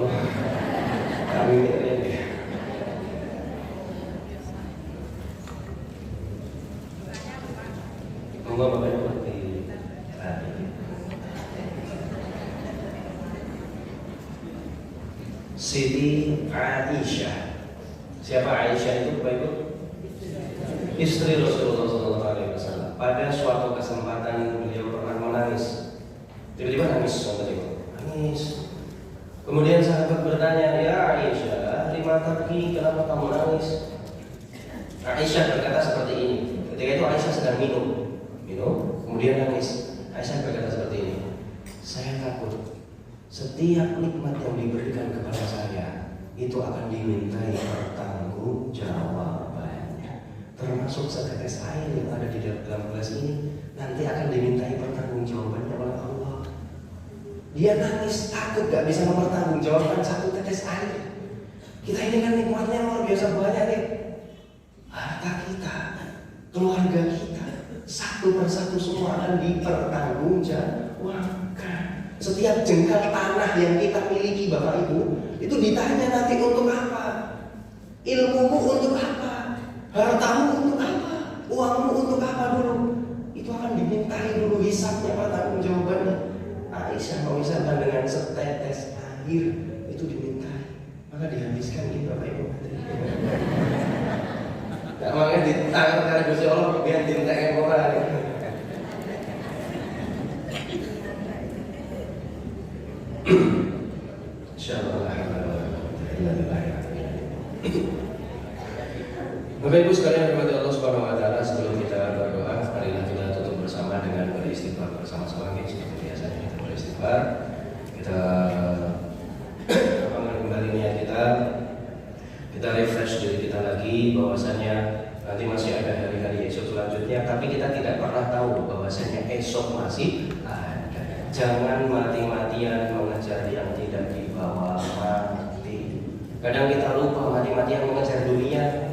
kami lihat ya. Moga Bapak Ibu di Siti Aisyah. Siapa Aisyah itu Bapak Ibu? Istri Rasulullah SAW. Pada suatu kesempatan beliau pernah menangis. Tiba-tiba nangis, nangis. Kemudian sahabat bertanya, ya Aisyah, lima tabki, kenapa kamu nangis? Aisyah berkata seperti ini. Ketika itu Aisyah sedang minum, kemudian nangis. Aisyah berkata seperti ini, saya takut setiap nikmat yang diberikan kepada saya itu akan dimintai pertanggungjawabannya. Termasuk setetes air yang ada di dalam gelas ini nanti akan dimintai pertanggungjawabannya oleh Allah. Dia nangis, takut gak bisa mempertanggungjawabkan satu tetes air. Kita ini kan nikmatnya luar biasa banyak nih. Harta kita, keluarga kita, satu persatu semua akan dipertanggungjawabkan. Setiap jengkal tanah yang kita miliki Bapak Ibu, itu ditanya nanti untuk apa? Ilmumu untuk apa? Hartamu untuk apa? Uangmu untuk apa dulu? Itu akan dimintai dulu hisabnya, pertanggungjawabannya. Aisyah mau misalkan dengan setetes air itu dimintai, maka dihabiskan gitu Bapak Ibu. Gak makanya ditangan karena Gusti Allah biar dintek orang. Insyaallah. Bapak Ibu sekalian dirahmati Allah Subhanahu wa taala, sebelum kita berdoa, marilah kita tutup bersama dengan beristighfar bersama-sama seperti biasanya kita beristighfar. Kita kembali niat kita refresh diri kita lagi bahwasanya nanti masih ada hari-hari esok selanjutnya, tapi kita tidak pernah tahu bahwasanya esok masih ada. Jangan mati-matian mengejar yang tidak dibawa mati. Kadang kita lupa mati-matian mengejar dunia,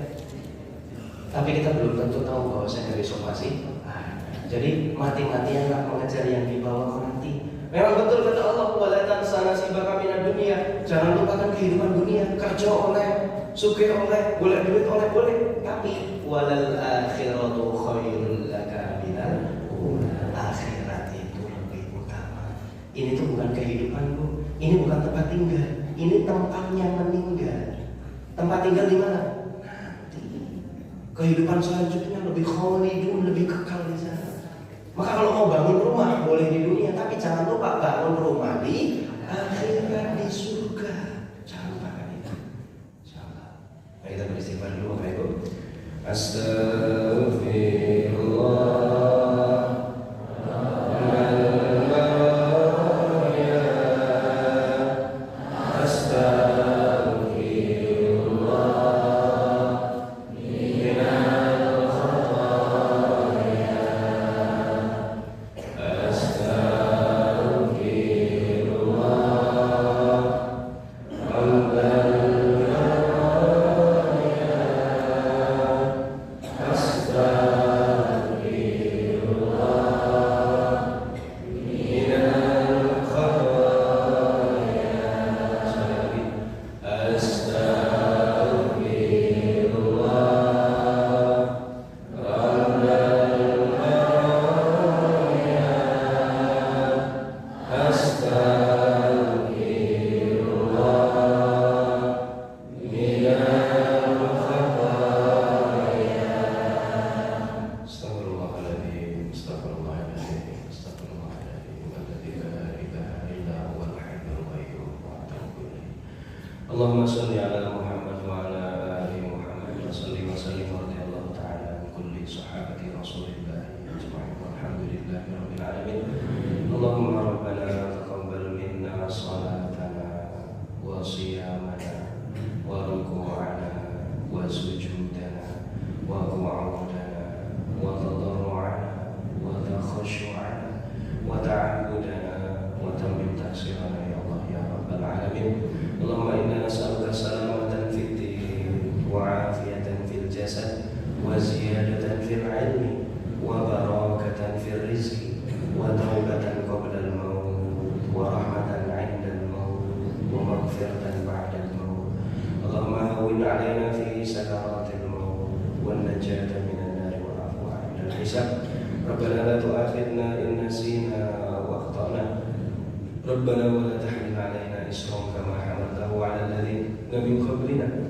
tapi kita belum tentu tahu bahwasanya besok masih ada. Jadi mati-matianlah mengejar yang dibawa mati. Memang betul kata Allah, wala tansa nasibaka minad dunya. Jangan lupakan kehidupan dunia. Kerja oleh, sugih oleh, boleh duit oleh, boleh. Tapi walal akhiratu khairul laka minal ula. Akhirat itu lebih utama. Ini tuh bukan kehidupanku. Ini bukan tempat tinggal. Ini tempatnya meninggal. Tempat tinggal di mana? Nanti. Kehidupan selanjutnya lebih khalidun, lebih kekal di sana. Maka kalau mau bangun rumah boleh di dunia, tapi jangan lupa bangun rumah di akhirat, di surga. Jangan lupakan itu. Insyaallah. Mari kita beristighfar dulu Bapak Ibu. Astaghfirullah. Allahumma sholli ala Muhammad wa ala ali Muhammad wa salli wa sallim wa radiyallahu ta'ala an kulli sahabati Rasulillah ajma'in walhamdulillahi rabbil alamin. Allahumma rabbana taqabbal minna salatana wa siyamana wa ruku'ana wa sujudana wa qu'udana wa tadarru'ana wa takhashu'ana wa ta'abudana wa tammim taksirana ya Allah ya rabbal alamin. Allahumma inna nas'aluka salamatan fid din wa afiyatan fil jasad wa ziyadatan fil ilmi wa barakatan fil rizqi wa taubatan qabla al maut wa rahmatan 'inda al maut wa maghfiratan ba'da al maut. Allahumma hawwin 'alaina fi sakaratil maut wan najata minan nar wal 'afwa 'inda al hisab. Rabbana la tu'akhidna in nasina wa akhtana. Rabbana wa la tahmil 'alaina isran kama hamaltahu 'ala alladhina min qablina.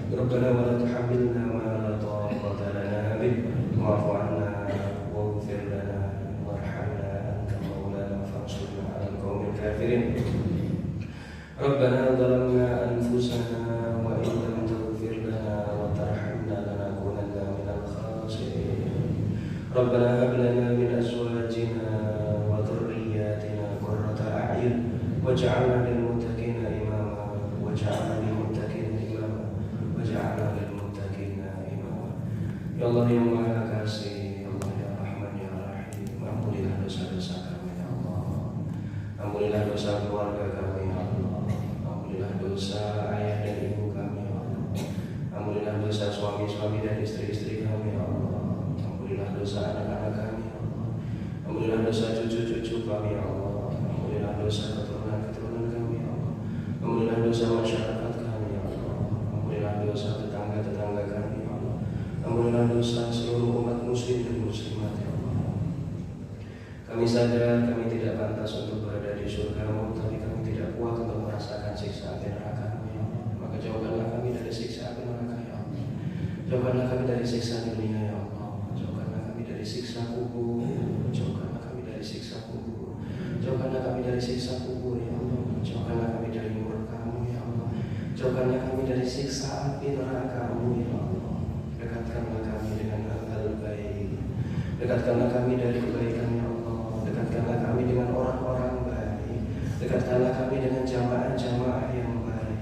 Rabbana wa la tuhammilna ma la taqata lana bih. Wa'fu 'anna waghfir lana warhamna anta maulana fansurna 'alal qaumil kafirin. Rabbana zalamna anfusana wa in lam taghfir lana wa tarhamna lanakunanna minal khasirin. Rabbana hab lana min azwajina wa dhurriyyatina qurrata a'yun waj'alna lil muttaqina imama waj'alna lil muttaqina imama waj'alna lil muttaqina imama. Ya Allah yang Maha Kasih, ya Allah ya Rahman ya Rahim, ampunilah dosa-dosa kami ya Allah. Ampunilah dosa keluarga kami ya Allah. Ampunilah dosa ayah dan ibu kami ya Allah. Ampunilah dosa suami-suami dan istri-istri kami ya Allah. Ampunilah dosa anak-anak kami ya Allah. Ampunilah dosa cucu-cucu kami ya Allah. Ampunilah dosa keturunan-keturunan kami ya Allah. Ampunilah dosa masyarakat kami ya Allah. Ampunilah dosa tetangga-tetangga kami ya Allah. Ampunilah dosa seluruh umat muslim dan muslimat ya Allah. Kami sadar kami tidak pantas untuk berada di surga-Mu, tapi kami tidak kuat untuk merasakan siksa api neraka-Mu ya Allah. Maka jauhkanlah kami dari siksa api neraka ya Allah. Jauhkanlah kami dari siksa dunia ya Allah. Jauhkanlah kami dari siksa kubur. Jauhkanlah kami dari siksa kubur. Jauhkanlah kami dari siksa kubur ya Allah. Jauhkanlah kami dari murka-Mu ya Allah. Jauhkanlah kami dari siksa api neraka-Mu ya Allah. Dekatkanlah kami dengan hal-hal baik. Dekatkanlah kami dari kebaikan ya Allah. Dekatkanlah kami dengan orang-orang baik. Dekatkanlah kami dengan jamaah-jamaah yang baik.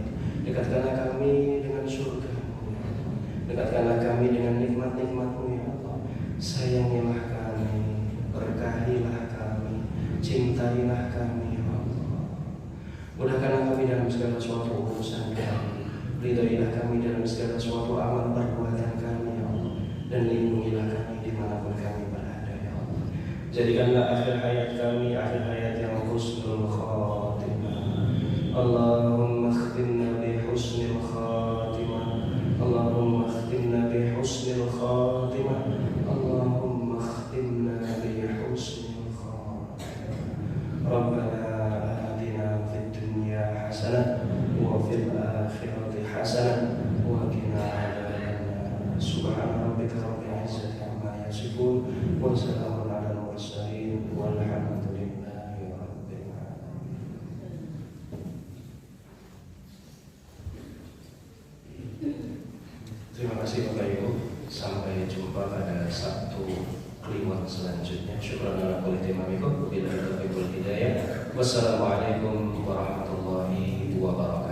Dekatkanlah kami dengan surga-Mu ya Allah. Dekatkanlah kami dengan nikmat-nikmat-Mu ya Allah. Sayangilah kami, berkahilah kami, cintailah kami ya Allah. Mudahkanlah kami dalam segala suatu urusan kami. Ridhoilah kami dalam segala suatu amal perbuatan kami ya Allah. Dan lindungilah kami dimanapun kami berada ya Allah. Jadikanlah akhir hayat kami akhir hayat yang husnul khatimah. Allahumma khtimna bi husnil khatimah. Allahumma khtimna bi husnil khatimah. Allahumma khtimna bi husnil khatimah. Rabbana atina fid dunya hasanah wa fil akhirati hasanah wa qina adzabannar. Subhana rabbika rabbil izzati amma yasifun wa salamun alal mursalin walhamdulillahi rabbil alamin. Terima kasih Bapak Ibu. Sampai jumpa pada Sabtu Kliwon selanjutnya. Syukran ala kulli timamikum. Wabillahi taufiq wal hidayah. Wassalamualaikum warahmatullahi wabarakatuh.